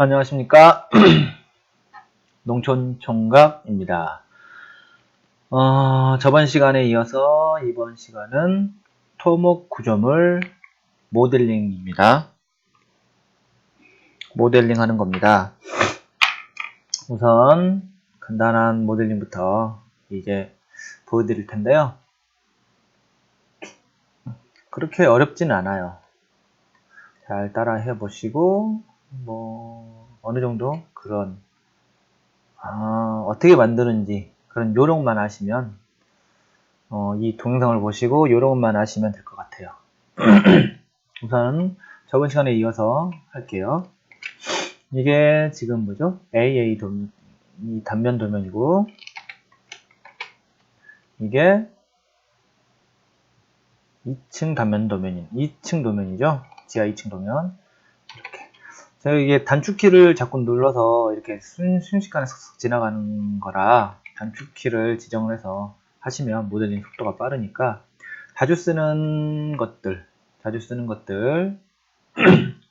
안녕하십니까. 농촌총각입니다. 저번 시간에 이어서 이번 시간은 토목 구조물 모델링입니다. 모델링 하는 겁니다. 우선 간단한 모델링부터 이제 보여드릴 텐데요. 그렇게 어렵진 않아요. 잘 따라 해보시고 어느 정도 그런 어떻게 만드는지 그런 요령만 아시면 이 동영상을 보시고 요령만 아시면 될 것 같아요. 우선 저번 시간에 이어서 할게요. 이게 지금 뭐죠? AA 이 단면 도면이고 이게 2층 단면 도면인 2층 도면이죠. 지하 2층 도면. 이렇게. 제가 이게 단축키를 자꾸 눌러서 이렇게 순식간에 슥슥 지나가는 거라 단축키를 지정을 해서 하시면 모델링 속도가 빠르니까 자주 쓰는 것들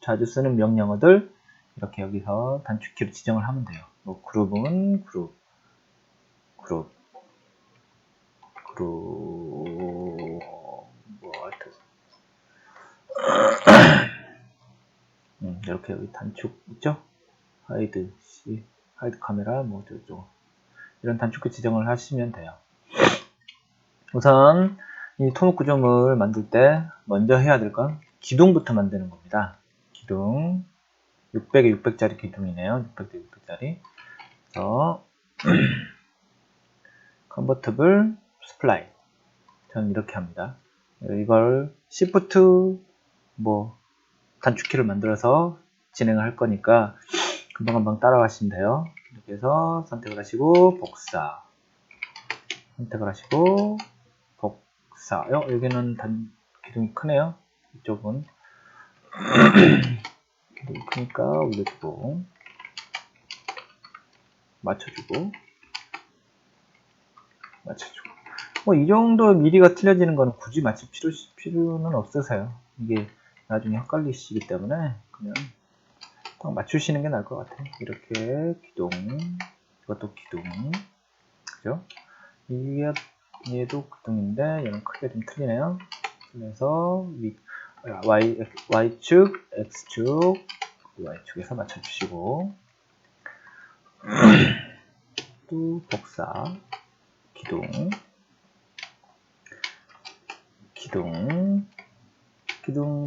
자주 쓰는 명령어들 이렇게 여기서 단축키로 지정을 하면 돼요. 뭐 그룹은 그룹 이렇게 여기 단축 있죠? 하이드 카메라 뭐 저쪽 이런 단축키 지정을 하시면 돼요. 우선 이 토목 구조물 만들 때 먼저 해야 될 건 기둥부터 만드는 겁니다. 기둥 600에 600짜리 기둥이네요. 600대 600짜리. 그래서 컨버터블 스플라이 저는 이렇게 합니다. 이걸 Shift 단축키를 만들어서 진행을 할 거니까 금방금방 따라가시면 돼요. 이렇게 해서 선택을 하시고 복사 선택을 하시고 복사 여기는 기둥이 크네요. 이쪽은 기둥이 크니까 올려주고 맞춰주고 이 정도 미리가 틀려지는 거는 굳이 맞출 필요는 없으세요. 이게 나중에 헷갈리시기 때문에 그냥 딱 맞추시는 게 나을 것 같아요. 이렇게 기둥 이것도 기둥 그죠? 얘도 기둥인데 얘는 크게 좀 틀리네요. 그래서 Y축, X축, Y축에서 맞춰주시고 또 복사 기둥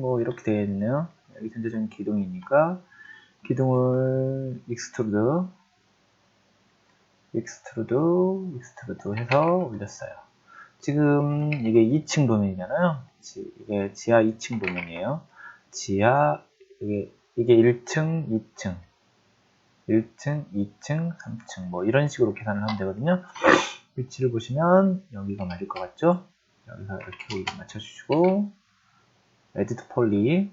뭐 이렇게 되어 있네요. 여기 전체적인 기둥이니까 기둥을 익스트루드 해서 올렸어요. 지금 이게 2층 도면이잖아요. 이게 지하 2층 도면이에요. 이게 1층, 2층, 2층, 3층 뭐 이런 식으로 계산을 하면 되거든요. 위치를 보시면 여기가 맞을 것 같죠? 여기서 이렇게 맞춰주시고 에디트 폴리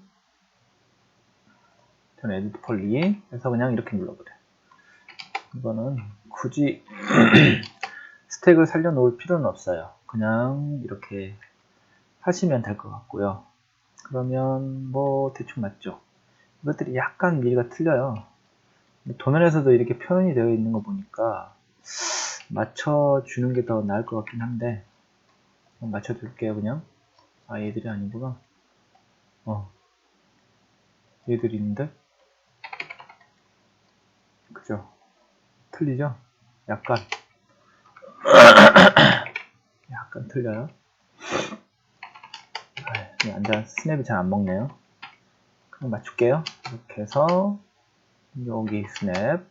저는 에디트 폴리 해서 그냥 이렇게 눌러버려요. 이거는 굳이 스택을 살려놓을 필요는 없어요. 그냥 이렇게 하시면 될 것 같고요. 그러면 뭐 대충 맞죠? 이것들이 약간 미리가 틀려요. 도면에서도 이렇게 표현이 되어 있는 거 보니까 맞춰주는 게 더 나을 것 같긴 한데 맞춰줄게요. 그냥 얘들이 아니구나. 얘들이 있는데 그죠? 틀리죠? 약간 틀려요. 앉아 스냅이 잘 안 먹네요. 그럼 맞출게요. 이렇게 해서 여기 스냅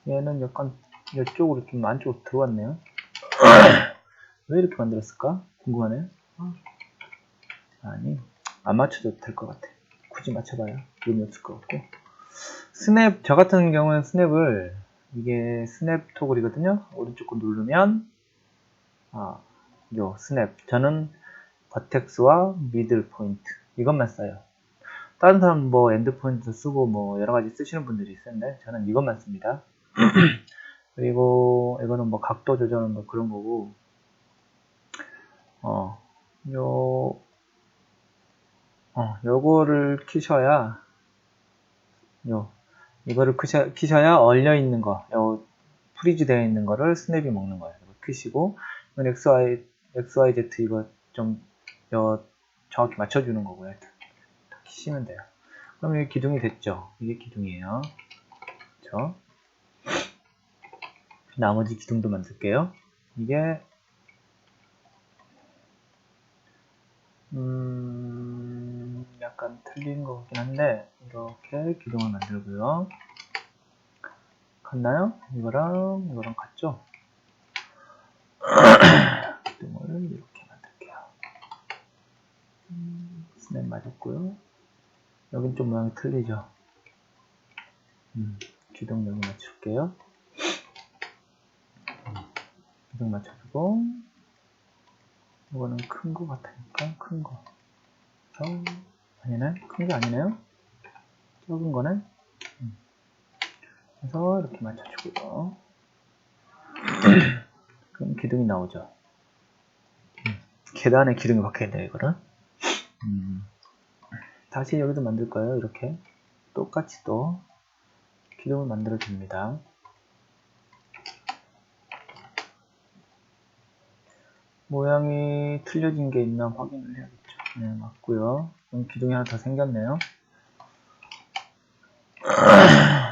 얘는 약간 이쪽으로 좀 안쪽으로 들어왔네요. 왜 이렇게 만들었을까? 궁금하네요. 아니 안 맞춰도 될 것 같아. 굳이 맞춰봐야 의미 없을 것 같고 스냅 저 같은 경우는 스냅을 이게 스냅 토글이거든요. 오른쪽 거 누르면 요 스냅 저는 버텍스와 미들 포인트 이것만 써요. 다른 사람 뭐 엔드 포인트 쓰고 뭐 여러가지 쓰시는 분들이 있는데 저는 이것만 씁니다. 그리고 이거는 뭐 각도 조절은 뭐 그런 거고 요거를 키셔야 이거를 키셔야 얼려 있는 거, 프리즈 되어 있는 거를 스냅이 먹는 거예요. 키시고, 이건 XYZ 이거 좀 정확히 맞춰주는 거고요. 다 키시면 돼요. 그럼 이게 기둥이 됐죠? 이게 기둥이에요. 그렇죠? 나머지 기둥도 만들게요. 이게 약간 틀린 것 같긴 한데 이렇게 기둥을 만들고요. 같나요? 이거랑 같죠? 기둥을 이렇게 만들게요. 스냅 맞았고요. 여긴 좀 모양이 틀리죠? 기둥 여기 맞출게요. 기둥 맞춰주고 이거는 큰 거 같으니까 큰 거. 아니네? 큰 게 아니네요? 적은 거네? 그래서 이렇게 맞춰주고요. 그럼 기둥이 나오죠. 계단에 기둥이 박혀야 돼요, 이거는. 다시 여기도 만들 거예요, 이렇게. 똑같이 또 기둥을 만들어 줍니다. 모양이 틀려진 게 있나 확인을 해야겠죠. 네, 맞고요. 그럼 기둥이 하나 더 생겼네요.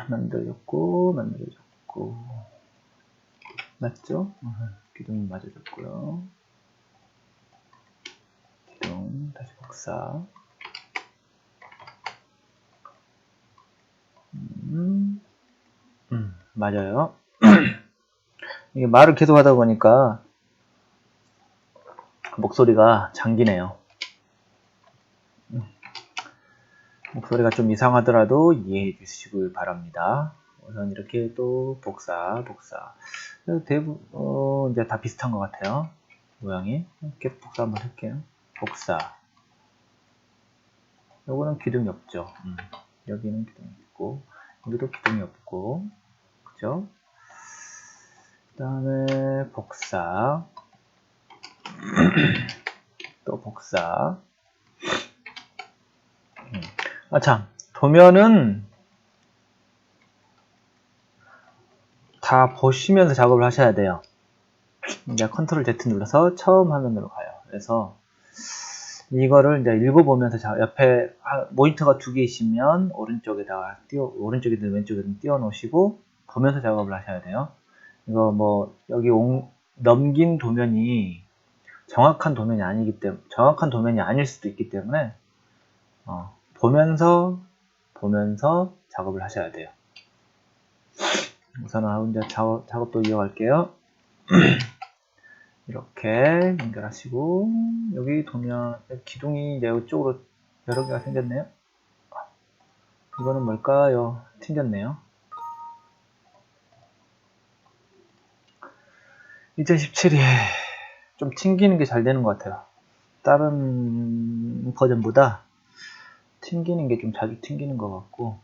만들어줬고 맞죠? 기둥이 맞아줬고요. 기둥 다시 복사. 맞아요. 이게 말을 계속 하다 보니까 목소리가 잠기네요. 목소리가 좀 이상하더라도 이해해 주시길 바랍니다. 우선 이렇게 또 복사. 대부분 이제 다 비슷한 것 같아요. 모양이. 계속 복사 한번 할게요. 복사. 요거는 기둥이 없죠. 여기는 기둥이 있고, 여기도 기둥이 없고, 그죠? 그 다음에 복사. 또 복사. 참. 도면은 다 보시면서 작업을 하셔야 돼요. 이제 컨트롤 Z 눌러서 처음 화면으로 가요. 그래서 이거를 이제 읽어보면서 옆에 모니터가 두 개 있으면 오른쪽에다가 오른쪽이든 왼쪽이든 띄워 놓으시고 보면서 작업을 하셔야 돼요. 이거 뭐 여기 넘긴 도면이 정확한 도면이 아닐 수도 있기 때문에 보면서 작업을 하셔야 돼요. 우선은 이제 작업도 이어갈게요. 이렇게 연결하시고 여기 도면 기둥이 이제 이쪽으로 여러 개가 생겼네요. 이거는 뭘까요? 튕겼네요. 2017이 좀 튕기는 게 잘 되는 것 같아요. 다른 버전보다 튕기는 게 좀 자주 튕기는 것 같고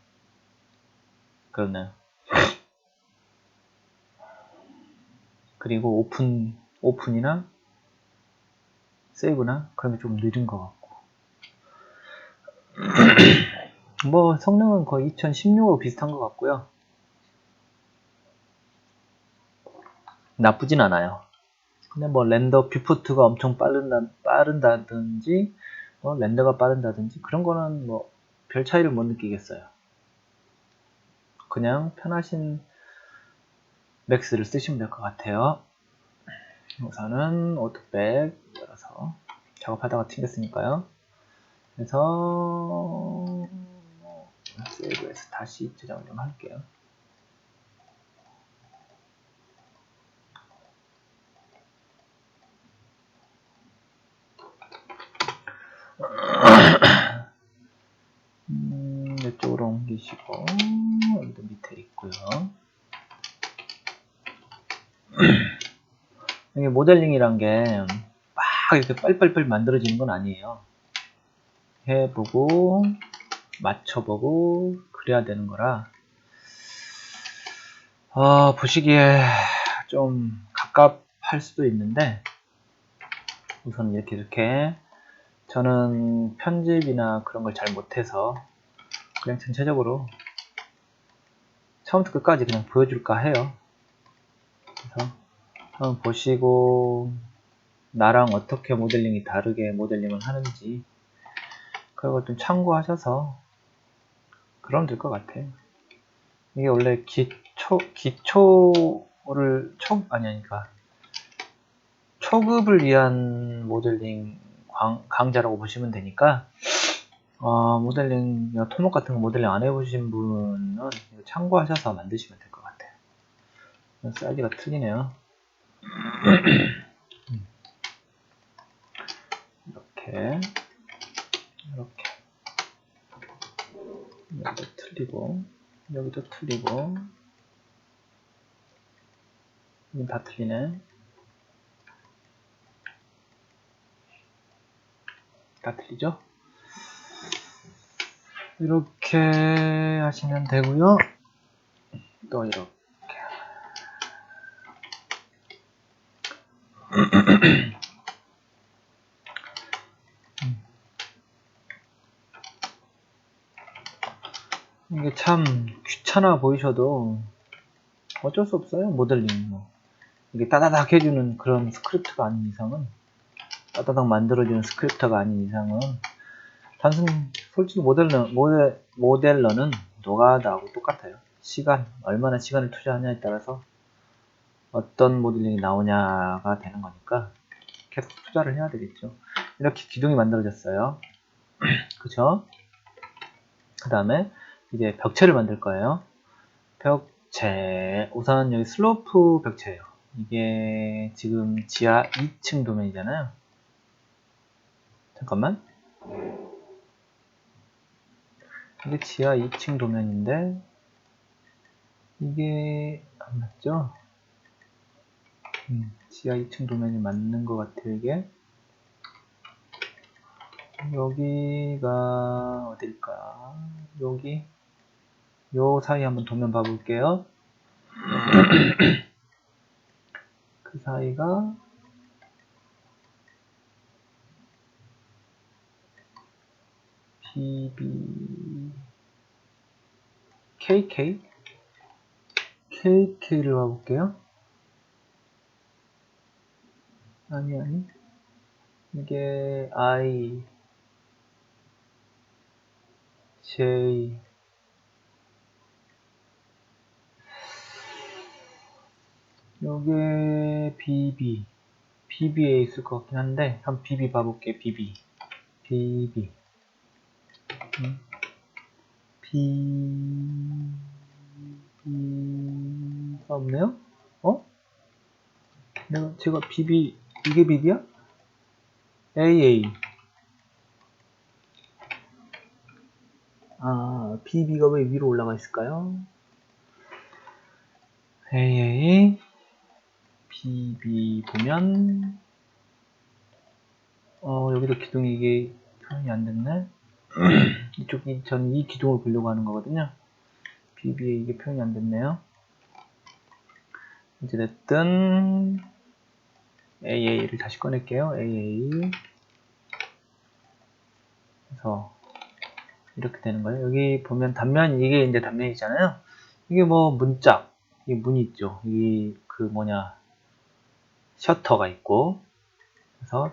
그렇네요. 그리고 오픈이나 세이브나 그런 게 좀 느린 것 같고 뭐 성능은 거의 2016하고 비슷한 것 같고요. 나쁘진 않아요. 근데 뭐 렌더 뷰포트가 엄청 빠른다든지 렌더가 빠른다든지 그런 거는 뭐 별 차이를 못 느끼겠어요. 그냥 편하신 맥스를 쓰시면 될 것 같아요. 우선은 오토백 열어서 작업하다가 튕겼으니까요. 그래서 세이브해서 다시 저장을 좀 할게요. 이쪽으로 옮기시고 여기도 밑에 있고요. 이게 모델링이란 게 막 이렇게 빨리빨리 만들어지는 건 아니에요. 해보고 맞춰보고 그래야 되는 거라 보시기에 좀 갑갑할 수도 있는데 우선 이렇게 저는 편집이나 그런 걸 잘 못해서 그냥 전체적으로 처음부터 끝까지 그냥 보여줄까 해요. 그래서 한번 보시고 나랑 어떻게 모델링이 다르게 모델링을 하는지 그걸 좀 참고하셔서 그러면 될 것 같아요. 이게 원래 그러니까 초급을 위한 모델링 강좌라고 보시면 되니까 모델링, 토목 같은 거 모델링 안 해보신 분은 이거 참고하셔서 만드시면 될 것 같아요. 사이즈가 틀리네요. 이렇게 여기도 틀리고 여기도 틀리고 여긴 다 틀리네. 다 틀리죠? 이렇게 하시면 되고요. 또 이렇게 이게 참 귀찮아 보이셔도 어쩔 수 없어요. 모델링 이게 따다닥 해주는 그런 스크립트가 아닌 이상은, 따다닥 만들어주는 스크립트가 아닌 이상은 솔직히 모델러는 노가다하고 똑같아요. 얼마나 시간을 투자하냐에 따라서 어떤 모델링이 나오냐가 되는 거니까 계속 투자를 해야 되겠죠. 이렇게 기둥이 만들어졌어요. 그쵸? 그 다음에 이제 벽체를 만들 거예요. 벽체, 우선 여기 슬로프 벽체예요. 이게 지금 지하 2층 도면이잖아요. 잠깐만. 이게 지하 2층 도면인데 이게 안 맞죠? 지하 2층 도면이 맞는 것 같아요. 이게 여기가 어딜까? 여기 요 사이 한번 도면 봐볼게요. 그 사이가 KK를 봐볼게요. 아니 이게 J 요게 BB에 있을 것 같긴 한데 한번 BB 봐볼게. BB BB가 없네요? 제가 BB, 이게 BB야? AA. BB가 왜 위로 올라가 있을까요? AA, BB 보면, 여기도 기둥이 이게 표현이 안 됐네? 저는 이 기둥을 보려고 하는 거거든요. BB에 이게 표현이 안 됐네요. 어찌됐든, AA를 다시 꺼낼게요. AA. 그래서, 이렇게 되는 거예요. 여기 보면 이게 이제 단면이잖아요. 이게 문짝, 이게 문이 있죠. 셔터가 있고. 그래서,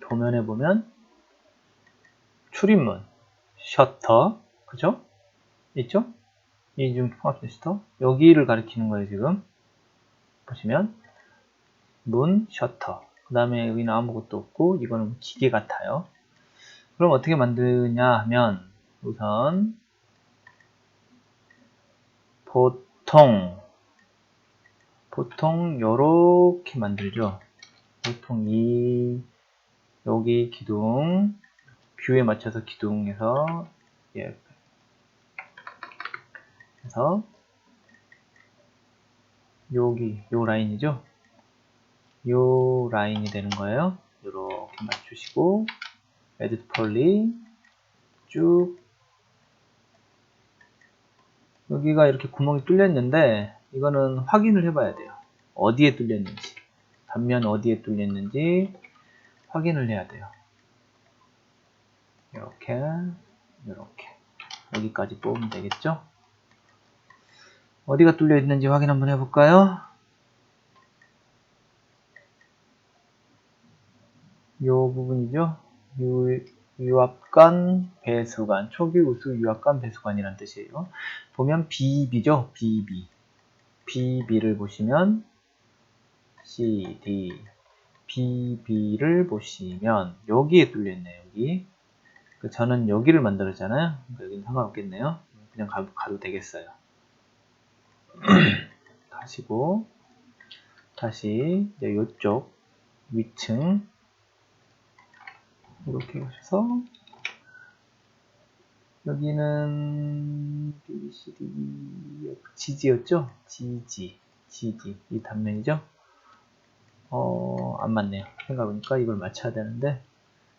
도면에 보면, 출입문, 셔터, 그죠? 있죠? 이 지금 포함된 셔터. 여기를 가리키는 거예요, 지금. 보시면, 문, 셔터. 그 다음에 여기는 아무것도 없고, 이거는 기계 같아요. 그럼 어떻게 만드냐 하면, 우선, 보통 요렇게 만들죠. 보통 여기 기둥, 뷰에 맞춰서 기둥에서, 그래서, 요 라인이죠. 요 라인이 되는 거예요. 요렇게 맞추시고, 에디트 폴리, 쭉, 여기가 이렇게 구멍이 뚫렸는데, 이거는 확인을 해봐야 돼요. 어디에 뚫렸는지, 단면 어디에 뚫렸는지 확인을 해야 돼요. 이렇게 여기까지 뽑으면 되겠죠? 어디가 뚫려 있는지 확인 한번 해볼까요? 요 부분이죠. 유압관, 배수관, 초기 우수 유압관, 배수관이란 뜻이에요. 보면 BB죠. BB를 보시면 CD, BB를 보시면 여기에 뚫려 있네요. 여기. 저는 여기를 만들었잖아요. 여기는 상관없겠네요. 그냥 가도 되겠어요. 가시고 다시 이제 이쪽 위층 이렇게 오셔서 여기는 B, C, D, F, 지지였죠? 지지 이 단면이죠? 안 맞네요. 생각해보니까 이걸 맞춰야 되는데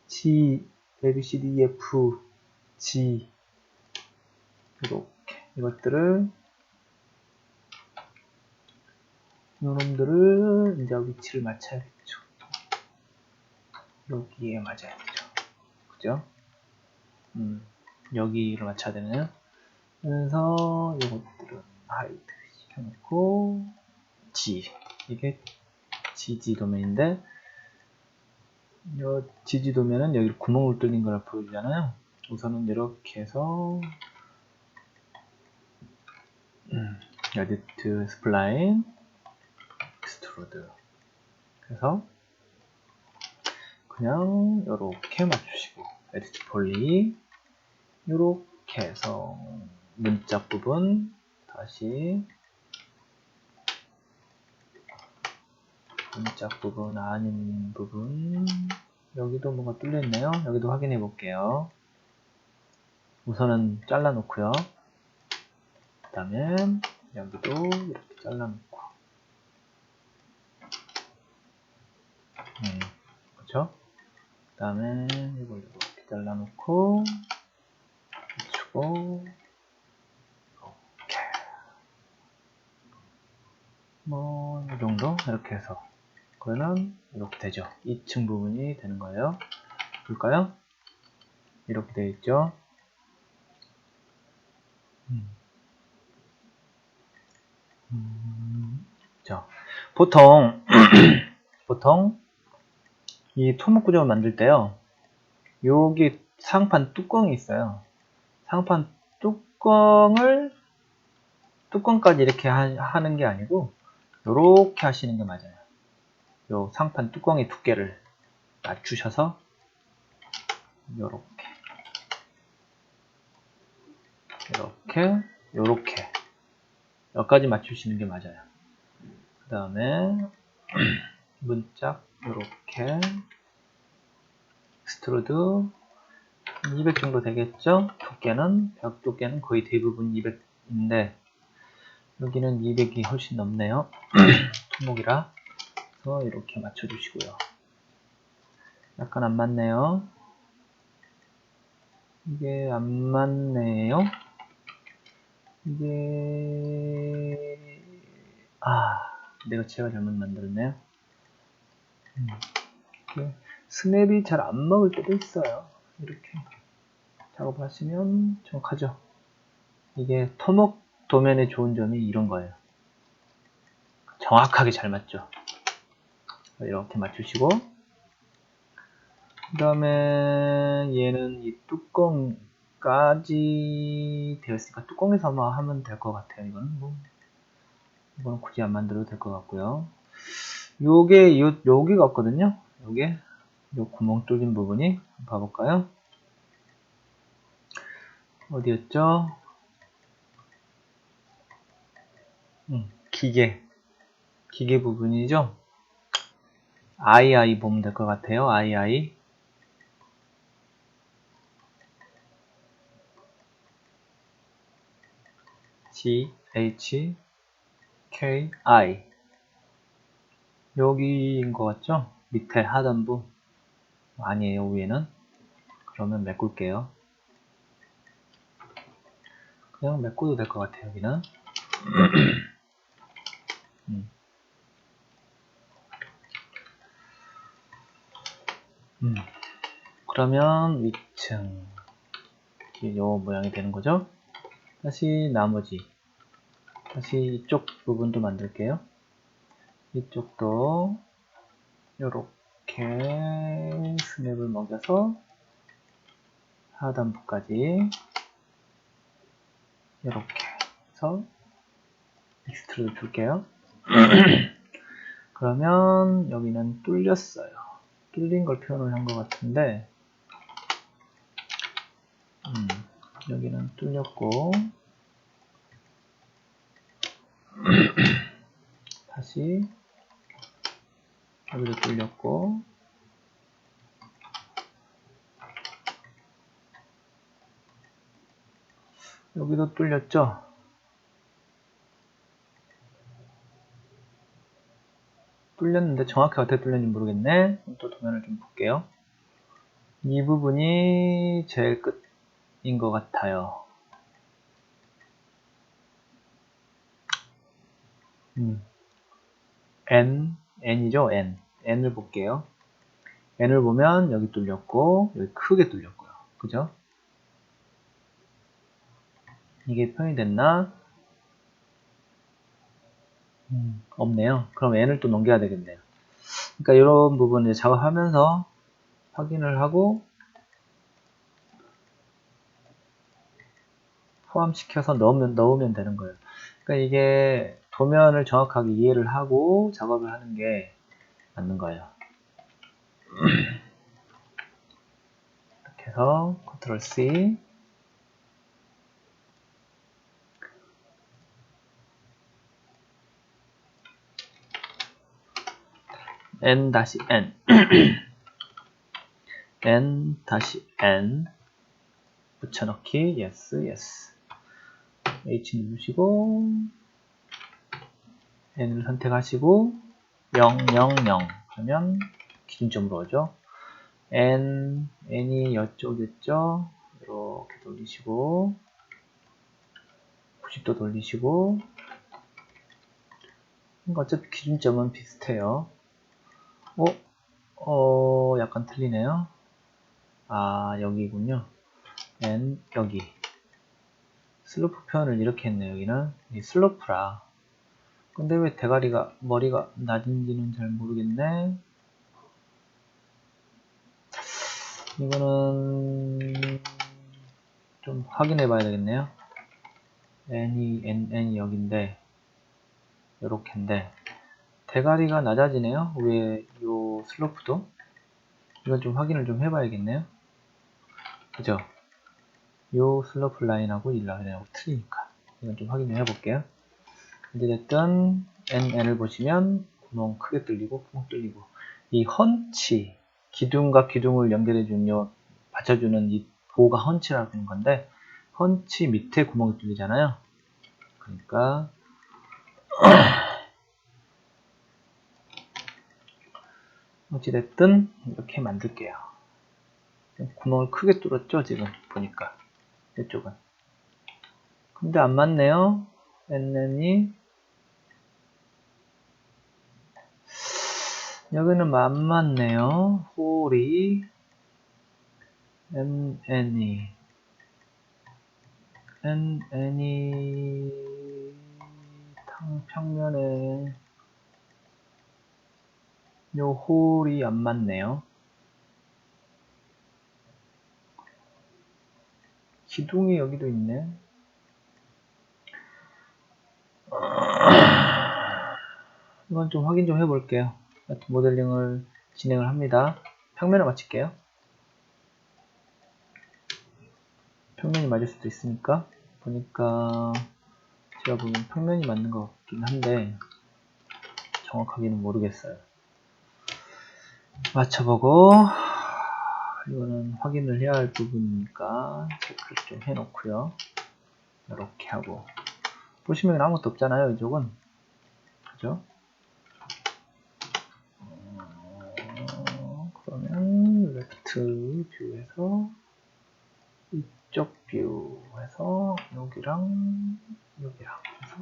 G, A, B, C, D, F, G 이렇게 이것들을 요놈들을 이제 위치를 맞춰야겠죠. 여기에 맞아야겠죠. 그죠? 여기를 맞춰야 되네요. 그래서 이것들은 하이드 시켜놓고 G 이게 GG 도면인데 이 GG 도면은 여기 구멍을 뚫린 걸 보여주잖아요. 우선은 이렇게 해서 에디트 스플라인 익스트루드 그래서 그냥 이렇게 맞추시고 에디트 폴리 이렇게 해서 문짝 부분 다시 문짝 부분 아닌 부분 여기도 뭐가 뚫려 있네요. 여기도 확인해 볼게요. 우선은 잘라 놓고요. 그 다음에 여기도 이렇게 잘라 놓고 그렇죠? 그 다음에 이걸 이렇게 잘라 놓고 붙이고 이렇게 뭐 이 정도 이렇게 해서 그러면 이렇게 되죠. 2층 부분이 되는 거예요. 볼까요? 이렇게 되어 있죠. 자, 보통 이 토목 구조를 만들 때요. 여기 상판 뚜껑이 있어요. 상판 뚜껑까지 이렇게 하는 게 아니고 이렇게 하시는 게 맞아요. 요 상판 뚜껑의 두께를 낮추셔서 요렇게 여기까지 맞추시는 게 맞아요. 그 다음에 문짝 요렇게 익스트루드 200 정도 되겠죠? 벽 두께는 거의 대부분 200인데 여기는 200이 훨씬 넘네요. 토목이라 그래서 이렇게 맞춰주시고요. 약간 안 맞네요. 이게 안 맞네요. 내가 제가 잘못 만들었네요. 스냅이 잘 안 먹을 때도 있어요. 이렇게 작업하시면 정확하죠. 이게 토목 도면의 좋은 점이 이런 거예요. 정확하게 잘 맞죠. 이렇게 맞추시고 그 다음에 얘는 이 뚜껑까지 되었으니까 뚜껑에서 아마 하면 될 것 같아요. 이거는 굳이 안 만들어도 될 것 같고요. 여기가 없거든요. 요 구멍 뚫린 부분이 봐볼까요? 어디였죠? 기계 부분이죠. II 보면 될 것 같아요. II GHKI 여기인 것 같죠? 밑에 하단부 아니에요. 위에는 그러면 메꿀게요. 그냥 메꿔도 될 것 같아요. 여기는 그러면 위층 요 모양이 되는 거죠. 다시 나머지 다시 이쪽 부분도 만들게요. 이쪽도 요렇게 스냅을 먹여서 하단부까지 이렇게 해서 익스트루드 줄게요. 그러면 여기는 뚫렸어요. 뚫린 걸 표현을 한 것 같은데 여기는 뚫렸고 다시 여기도 뚫렸고 여기도 뚫렸죠? 뚫렸는데 정확히 어떻게 뚫렸는지 모르겠네. 또 도면을 좀 볼게요. 이 부분이 제일 끝인 것 같아요. N이죠? N을 볼게요. N을 보면 여기 뚫렸고 여기 크게 뚫렸고요. 그죠? 이게 표현이 됐나? 없네요. 그럼 N을 또 넘겨야 되겠네요. 그러니까 이런 부분을 작업하면서 확인을 하고 포함시켜서 넣으면 되는 거예요. 그러니까 이게 도면을 정확하게 이해를 하고 작업을 하는 게 맞는 거예요. 이렇게 해서 Ctrl C N-N N-N 붙여넣기 yes H 누르시고 N을 선택하시고 0, 0, 0 하면 기준점으로 오죠. N이 이쪽이겠죠. 이렇게 돌리시고 90도 돌리시고 어차피 기준점은 비슷해요. 약간 틀리네요. 아, 여기군요. N, 여기. 슬로프 표현을 이렇게 했네요. 여기는 이 슬로프라. 근데 왜 머리가 낮은지는 잘 모르겠네. 이거는 좀 확인해 봐야 되겠네요. N이 여긴데, 요렇게인데, 대가리가 낮아지네요. 위에 요 슬로프도. 이건 좀 확인을 좀 해봐야겠네요. 그죠? 요 슬로프 라인하고 이 라인하고 틀리니까. 이건 좀 확인을 해볼게요. 어찌됐든 N을 보시면 구멍 크게 뚫리고 구멍 뚫리고 이 헌치 기둥과 기둥을 연결해주는 받쳐주는 이 보호가 헌치라고 하는 건데 헌치 밑에 구멍이 뚫리잖아요. 그러니까 어찌됐든 이렇게 만들게요. 구멍을 크게 뚫었죠 지금 보니까 이쪽은. 근데 안 맞네요. N이 여기는 안 맞네요. 홀이 N이 평면에 요 홀이 안 맞네요. 기둥이 여기도 있네. 이건 좀 확인 좀 해볼게요. 모델링을 진행을 합니다. 평면을 맞출게요. 평면이 맞을 수도 있으니까 보니까 제가 보면 평면이 맞는 것 같긴 한데 정확하게는 모르겠어요. 맞춰보고 이거는 확인을 해야 할 부분이니까 체크를 좀 해놓고요. 이렇게 하고 보시면 아무것도 없잖아요. 이쪽은 그죠? 그러면 레프트 뷰에서 이쪽 뷰에서 여기랑 해서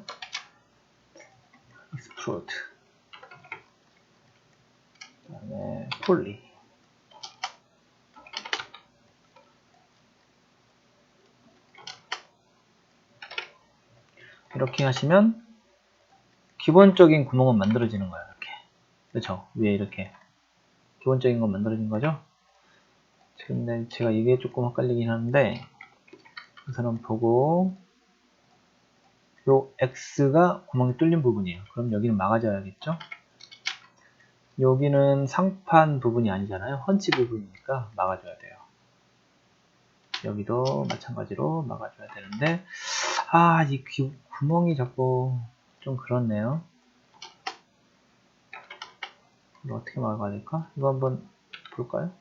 익스트루드 그 다음에 폴리 이렇게 하시면 기본적인 구멍은 만들어지는 거예요. 이렇게. 그렇죠? 위에 이렇게 기본적인 건 만들어진 거죠? 근데 제가 이게 조금 헷갈리긴 하는데 우선은 보고 요 X가 구멍이 뚫린 부분이에요. 그럼 여기는 막아줘야겠죠? 여기는 상판 부분이 아니잖아요. 헌치 부분이니까 막아줘야 돼요. 여기도 마찬가지로 막아줘야 되는데 이 구멍이 자꾸 좀 그렇네요. 이거 어떻게 막아야 될까? 이거 한번 볼까요?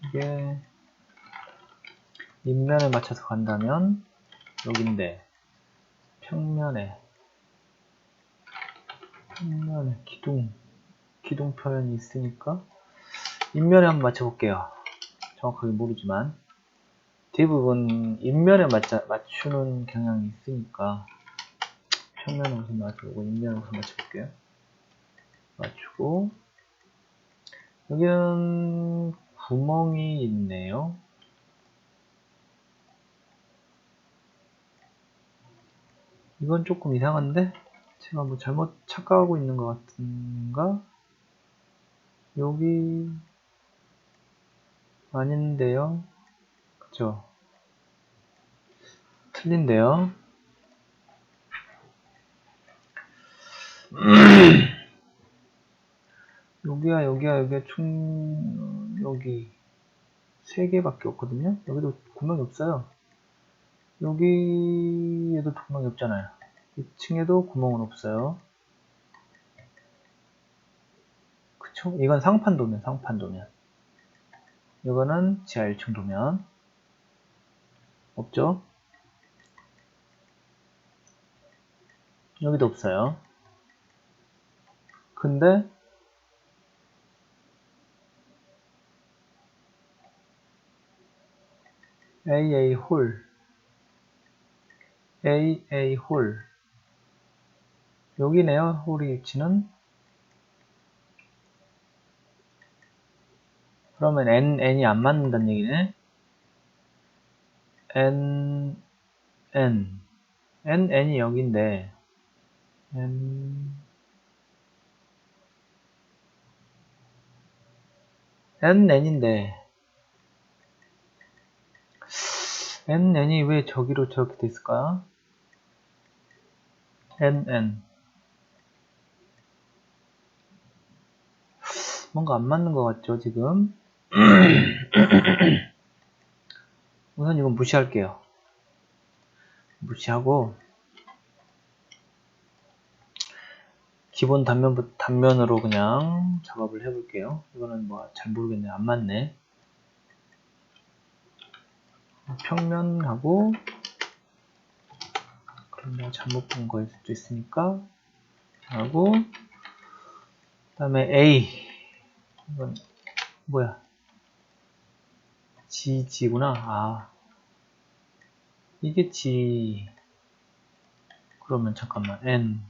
이게 밑면에 맞춰서 간다면 여긴데 평면에 기둥 표현이 있으니까 인면에 한번 맞춰볼게요. 정확하게 모르지만 대부분 인면에 맞추는 경향이 있으니까 평면에 우선 맞춰보고 인면에 우선 맞춰볼게요. 맞추고 여기는 구멍이 있네요. 이건 조금 이상한데? 제가 뭐 잘못 착각하고 있는 것 같은가? 여기 아닌데요? 그쵸? 틀린데요? 여기야 여기 3개밖에 없거든요? 여기도 구멍이 없어요. 여기에도 구멍이 없잖아요. 2층에도 구멍은 없어요. 그쵸? 이건 상판도면. 이거는 지하 1층 도면. 없죠? 여기도 없어요. 근데 AA 홀 여기네요. 홀의 위치는. 그러면 N이 안 맞는다는 얘기네. N이 여기인데 N인데 N이 왜 저기로 저렇게 돼 있을까? 뭔가 안 맞는 것 같죠, 지금? 우선 이건 무시할게요. 무시하고 기본 단면으로 그냥 작업을 해볼게요. 이거는 뭐 잘 모르겠네. 안 맞네. 평면하고 그럼 내가 잘못 본 거일 수도 있으니까 하고 그 다음에 A 이건 뭐야? G구나. 이게 G. 그러면 잠깐만 N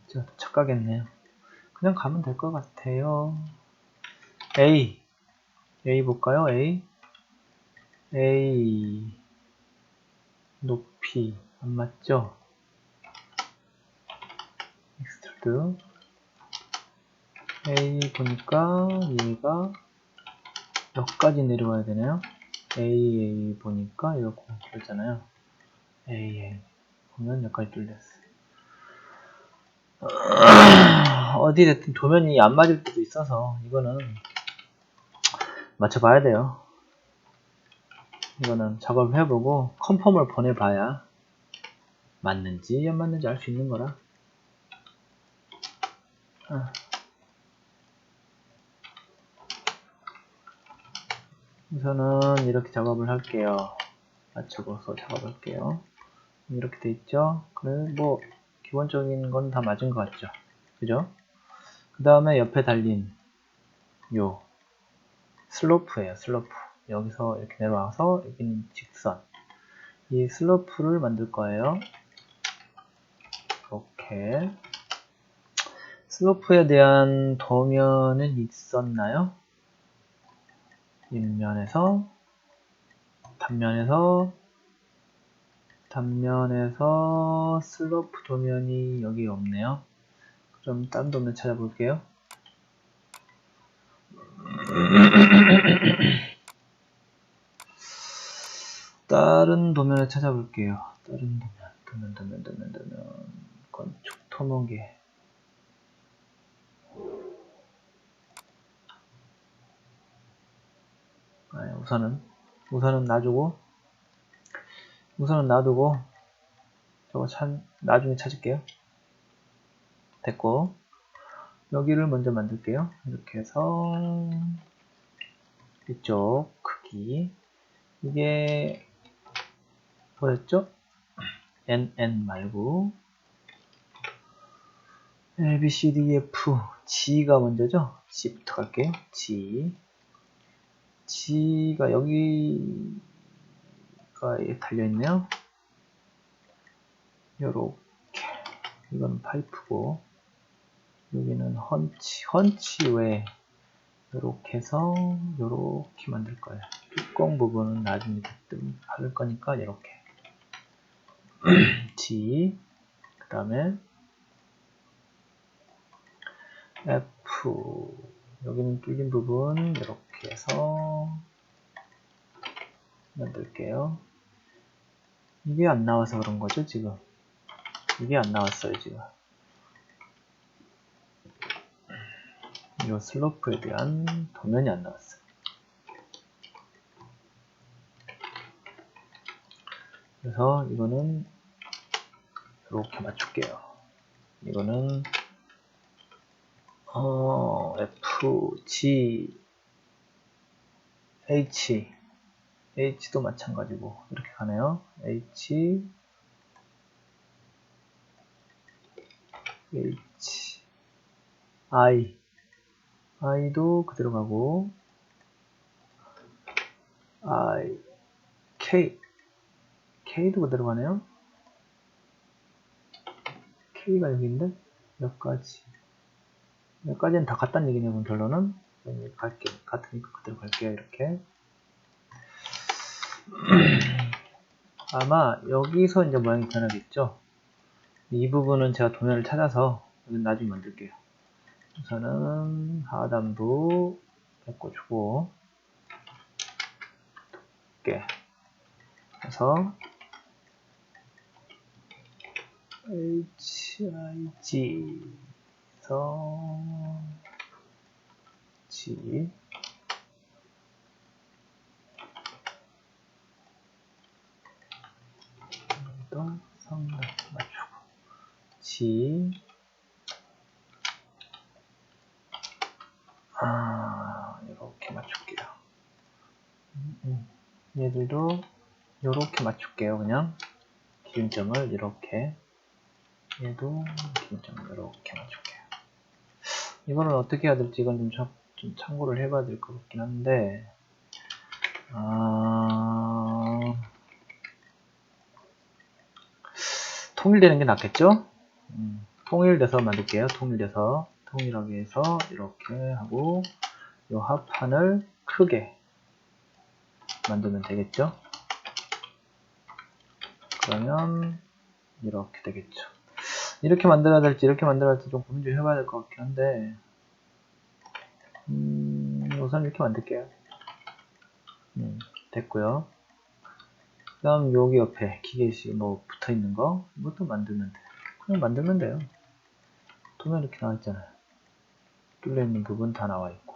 제가 착각했네요. 그냥 가면 될 것 같아요. A 볼까요? A 높이 안 맞죠? 익스트루드 A 보니까 얘가 여기까지 내려와야 되나요? A 보니까 이렇게 뚫렸잖아요. A 보면 여기까지 뚫렸어. 어디 됐든 도면이 안 맞을 때도 있어서 이거는 맞춰봐야 돼요. 이거는 작업을 해보고 컨펌을 보내봐야 맞는지 안 맞는지 알 수 있는 거라. 우선은 이렇게 작업을 할게요. 맞춰서 작업할게요. 이렇게 돼 있죠. 그래 뭐 기본적인 건 다 맞은 것 같죠. 그죠? 그 다음에 옆에 달린 요 슬로프예요. 슬로프. 여기서 이렇게 내려와서 여기는 직선. 이 슬로프를 만들 거예요. 이렇게 슬로프에 대한 도면은 있었나요? 일면에서 단면에서 슬로프 도면이 여기 없네요. 그럼 다른 도면 찾아볼게요. 다른 도면을 찾아볼게요. 다른 도면. 건축 토목에. 아니, 우선은 놔두고, 저거 나중에 찾을게요. 됐고, 여기를 먼저 만들게요. 이렇게 해서, 이쪽 크기. 이게, 뭐였죠? NN 말고, A, B, C, D, F, G가 먼저죠? G부터 갈게요. G가 여기가 달려있네요. 요렇게. 이건 파이프고, 여기는 헌치 외에, 요렇게 해서, 요렇게 만들 거예요. 뚜껑 부분은 나중에 할 거니까, 이렇게. G, 그 다음에, F, 여기는 뚫린 부분 이렇게 해서 만들게요. 이게 안 나와서 그런 거죠, 지금. 이게 안 나왔어요, 지금. 이 슬로프에 대한 도면이 안 나왔어요. 그래서 이거는 이렇게 맞출게요. 이거는 F, G, H도 마찬가지고 이렇게 가네요. I도 그대로 가고 K도 그대로 가네요. K가 여기인데 몇 가지는 다 같다는 얘기네요. 그럼 결론은 같으니까 그대로 갈게요. 이렇게 아마 여기서 이제 모양이 변하겠죠. 이 부분은 제가 도면을 찾아서 나중에 만들게요. 우선은 하단부 바꿔주고 두께 해서 HIG에서 G 또 성분 맞추고 G 이렇게 맞출게요. 얘들도 이렇게 맞출게요. 그냥 기준점을 이렇게 얘도 기준점을 이렇게 맞출게요. 이거는 어떻게 해야 될지 이건 좀 참고를 해봐야 될 것 같긴 한데 통일되는 게 낫겠죠? 통일돼서 만들게요. 통일하게 해서 이렇게 하고 이 합판을 크게 만들면 되겠죠? 그러면 이렇게 되겠죠. 이렇게 만들어야 될지 이렇게 만들어야 할지 좀 고민 좀 해봐야 될 것 같긴 한데 우선 이렇게 만들게요. 됐고요. 그 다음 여기 옆에 기계식 뭐 붙어있는 거 이것도 만들면 돼요. 그냥 만들면 돼요. 도면 이렇게 나와있잖아요. 뚫려있는 부분 다 나와있고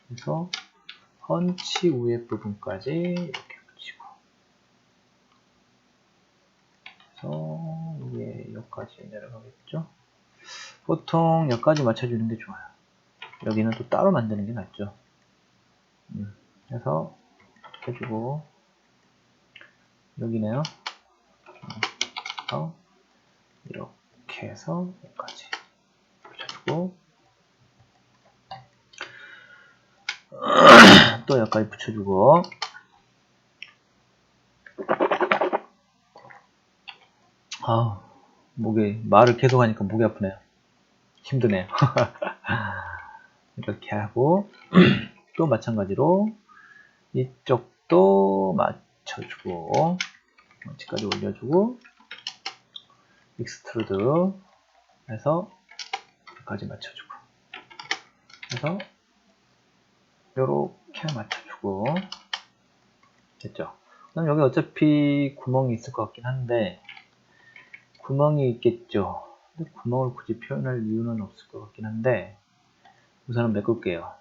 그래서 헌치 위에 부분까지 이렇게 붙이고 그래서 위에 여기까지 내려가겠죠. 보통 여기까지 맞춰주는 게 좋아요. 여기는 또 따로 만드는 게 낫죠. 그래서 해주고 여기네요. 이렇게 해서 여기까지 붙여주고 또 여기까지 붙여주고 말을 계속 하니까 목이 아프네요. 힘드네요. 이렇게 하고 또 마찬가지로 이쪽도 맞춰주고 여기까지 올려주고 익스트루드 해서 여기까지 맞춰주고 해서 요렇게 맞춰주고 됐죠? 그럼 여기 어차피 구멍이 있을 것 같긴 한데 구멍이 있겠죠? 근데 구멍을 굳이 표현할 이유는 없을 것 같긴 한데 우선은 메꿀게요.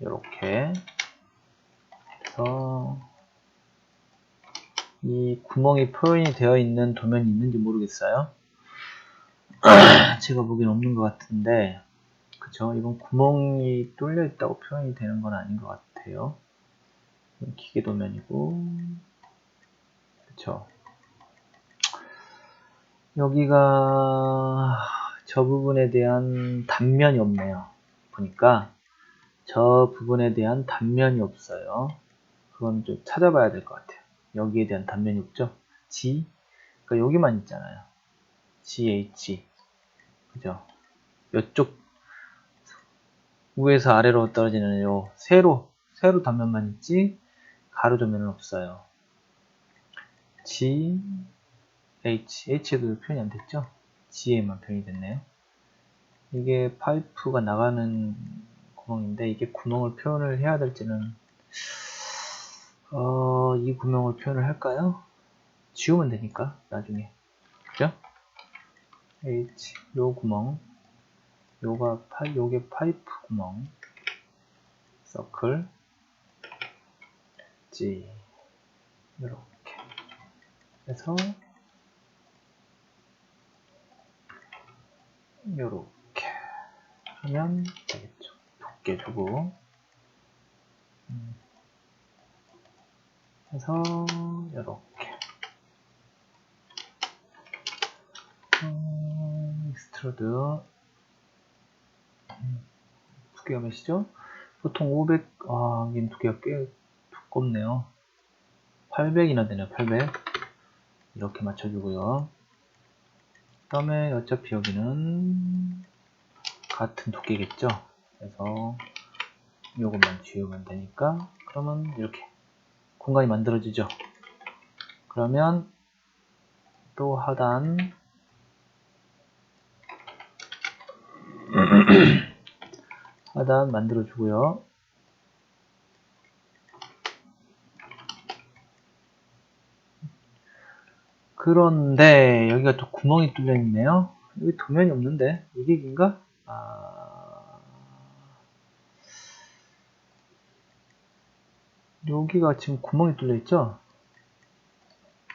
요렇게 해서 이 구멍이 표현이 되어 있는 도면이 있는지 모르겠어요. 제가 보기엔 없는 것 같은데 그쵸? 이건 구멍이 뚫려 있다고 표현이 되는 건 아닌 것 같아요. 기계 도면이고 그쵸? 여기가 저 부분에 대한 단면이 없네요. 보니까 저 부분에 대한 단면이 없어요. 그건 좀 찾아봐야 될 것 같아요. 여기에 대한 단면이 없죠? G 그러니까 여기만 있잖아요. GH 그죠? 이쪽 위에서 아래로 떨어지는 요 세로 단면만 있지 가로 도면은 없어요. G H에도 표현이 안 됐죠? G에만 표현이 됐네요. 이게 파이프가 나가는 구멍인데 이게 구멍을 표현을 해야 될지는 이 구멍을 표현을 할까요? 지우면 되니까 나중에 그죠? H 요 구멍 요게 파이프 구멍 서클 G 이렇게 해서 요렇게 하면 되겠죠. 두께 주고 해서 요렇게 익스트루드 두께가 몇이죠? 보통 500 이게 두께가 꽤 두껍네요. 800이나 되네요. 800 이렇게 맞춰주고요. 그 다음에 어차피 여기는 같은 두께겠죠. 그래서 요것만 지우면 되니까 그러면 이렇게 공간이 만들어지죠. 그러면 또 하단 하단 만들어 주고요. 그런데 여기가 또 구멍이 뚫려 있네요. 여기 도면이 없는데 이게 긴가? 여기가 지금 구멍이 뚫려 있죠?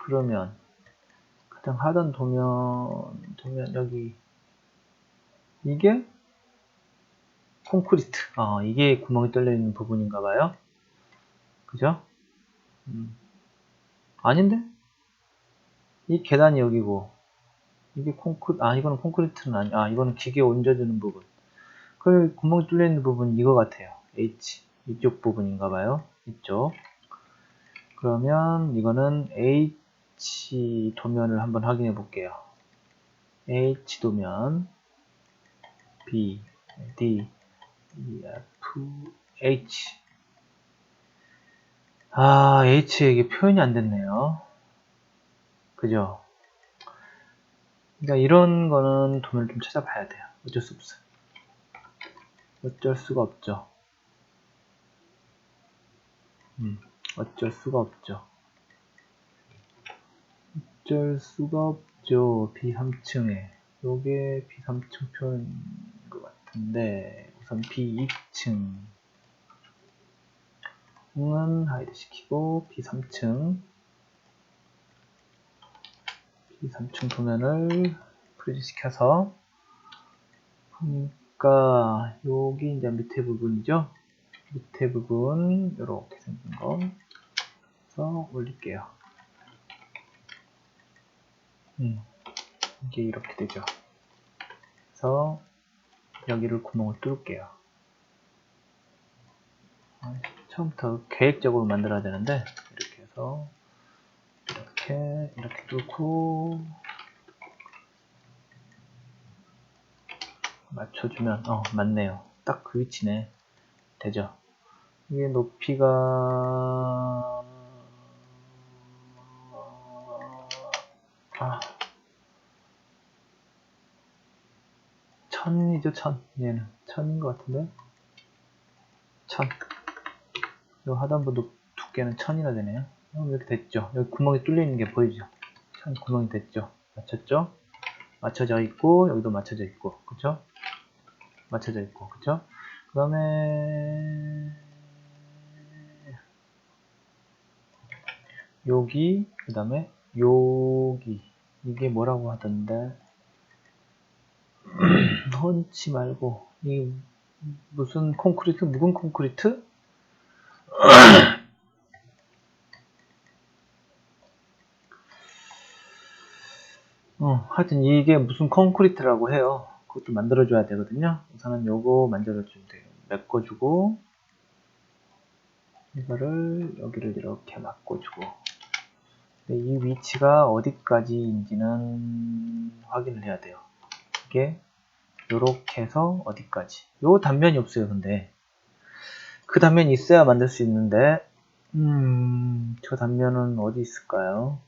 그러면 가장 하단 도면 여기 이게 콘크리트 이게 구멍이 뚫려 있는 부분인가 봐요. 그죠? 아닌데? 이 계단이 여기고 이게 이거는 콘크리트는 이거는 기계 얹어주는 부분. 그 구멍이 뚫려 있는 부분 이거 같아요. H 이쪽 부분인가 봐요. 이쪽. 그러면 이거는 H 도면을 한번 확인해 볼게요. H 도면 B, D, E, F, H H에게 표현이 안 됐네요. 그죠? 그러니까 이런 거는 도면을 좀 찾아봐야 돼요. 어쩔 수 없어요. 어쩔 수가 없죠. 어쩔 수가 없죠. 어쩔 수가 없죠. B3층에 요게 B3층 표현인 것 같은데 우선 B2층은 하이드 시키고 B3층 도면을 프리즈 시켜서 그러니까 여기 이제 밑에 부분이죠. 밑에 부분 이렇게 생긴 거 그래서 올릴게요. 이게 이렇게 되죠. 그래서 여기를 구멍을 뚫을게요. 처음부터 계획적으로 만들어야 되는데 이렇게 해서 이렇게 뚫고 맞춰주면 맞네요. 딱 그 위치네. 되죠. 이게 높이가 1000이죠, 1000. 얘는 1000인 것 같은데. 1000. 요 하단부 두께는 1000이나 되네요. 이렇게 됐죠. 여기 구멍이 뚫려 있는 게 보이죠. 1000 구멍이 됐죠. 맞췄죠? 맞춰져 있고, 여기도 맞춰져 있고, 그쵸? 맞춰져 있고, 그쵸? 그 다음에 여기, 그 다음에 여기. 이게 뭐라고 하던데? 헌치 말고 이 무슨 콘크리트? 묵은 콘크리트? 하여튼 이게 무슨 콘크리트라고 해요. 그것도 만들어줘야 되거든요. 우선은 요거 만들어주면 돼요. 메꿔주고 이거를 여기를 이렇게 바꿔주고 이 위치가 어디까지인지는 확인을 해야 돼요. 이게 요렇게 해서 어디까지. 요 단면이 없어요. 근데 그 단면이 있어야 만들 수 있는데 저 단면은 어디 있을까요?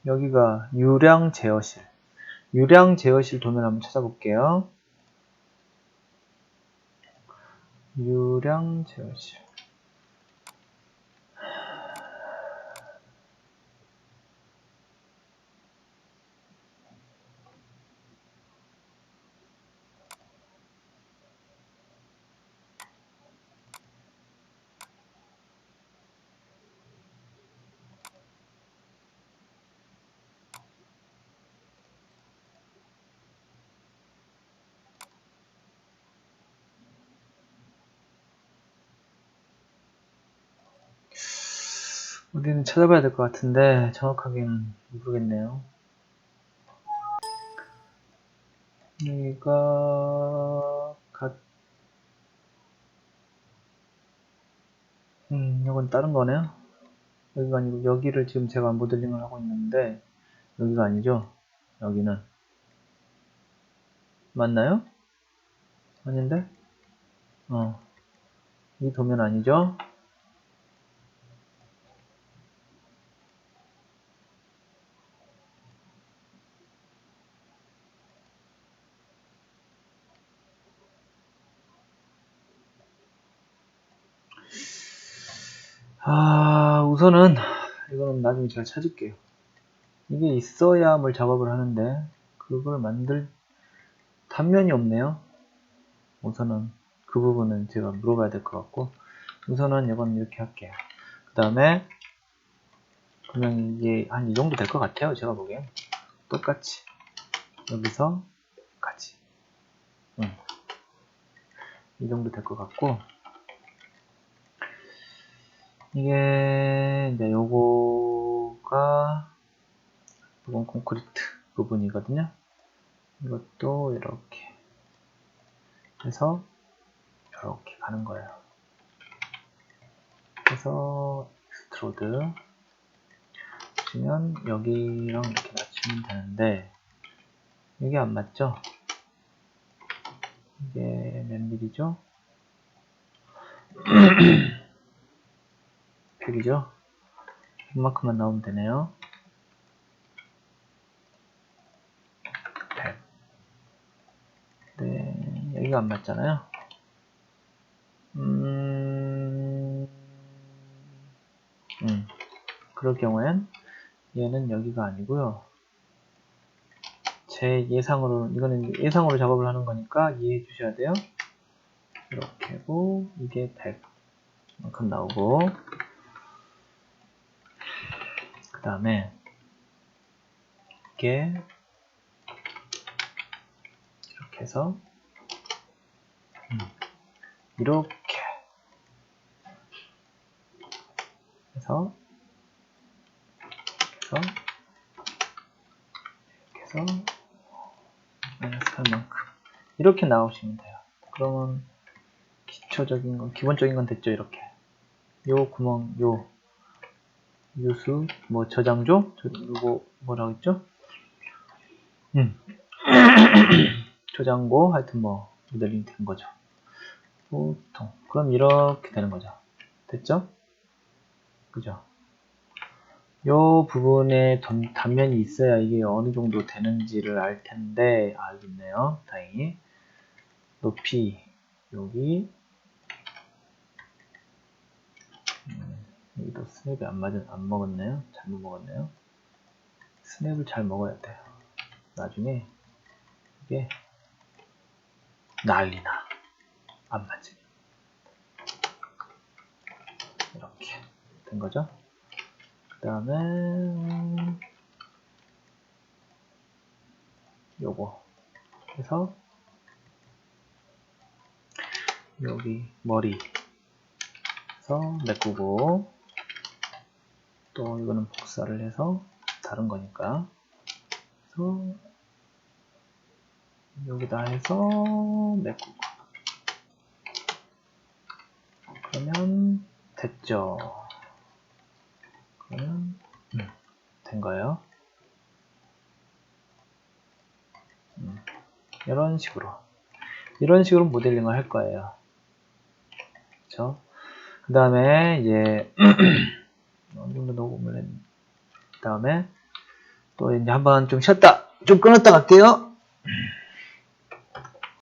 여기가 유량 제어실. 유량 제어실 도면 한번 찾아볼게요. 유량 제어실. 어디는 찾아봐야 될 것 같은데 정확하게는 모르겠네요. 여기가 이건 다른 거네요. 여기가 아니고 여기를 지금 제가 모델링을 하고 있는데 여기가 아니죠. 여기는 맞나요? 아닌데? 이 도면 아니죠? 우선은 이거는 나중에 제가 찾을게요. 이게 있어야 작업을 하는데 그걸 만들 단면이 없네요. 우선은 그 부분은 제가 물어봐야 될 것 같고 우선은 이건 이렇게 할게요. 그 다음에 그냥 이게 한 이 정도 될 것 같아요. 제가 보기엔 똑같이 여기서 같이 이 정도 될 것 같고 이게 이제 요거가 이건 콘크리트 부분이거든요. 이것도 이렇게 해서 이렇게 가는 거예요. 그래서 익스트로드 보시면 여기랑 이렇게 맞추면 되는데 이게 안 맞죠? 이게 몇 밀리죠? 100이죠? 이만큼만 나오면 되네요. 100. 네, 여기가 안 맞잖아요. 그럴 경우엔 얘는 여기가 아니고요. 제 예상으로 이거는 예상으로 작업을 하는 거니까 이해해 주셔야 돼요. 이렇게 하고 이게 100만큼 나오고 그 다음에 이게 이렇게 해서 이렇게 해서 이렇게 해서 마이너스 8만큼 이렇게 나오시면 돼요. 그러면 기초적인 건 기본적인 건 됐죠. 이렇게 요 구멍 요 유수 뭐 저장조 이거 뭐라고 했죠? 저장고 하여튼 뭐 모델링 된 거죠. 보통. 그럼 이렇게 되는 거죠. 됐죠? 그죠? 요 부분에 단면이 있어야 이게 어느 정도 되는지를 알 텐데, 여기 있네요. 다행히. 높이, 여기, 여기도 스냅이 안 먹었네요. 잘못 먹었네요. 스냅을 잘 먹어야 돼요. 나중에, 이게, 난리나. 안 맞으면. 이렇게 된 거죠. 그 다음에 요거 해서 여기 머리 해서 메꾸고, 또 이거는 복사를 해서 다른 거니까 그래서 여기다 해서 메꾸고, 그러면 됐죠. 그러면 된 거예요. 이런 식으로 모델링을 할 거예요. 그쵸? 그 다음에 이제 어느 정도 녹음을 했 다음에 또 이제 한번 좀 쉬었다 좀 끊었다 갈게요.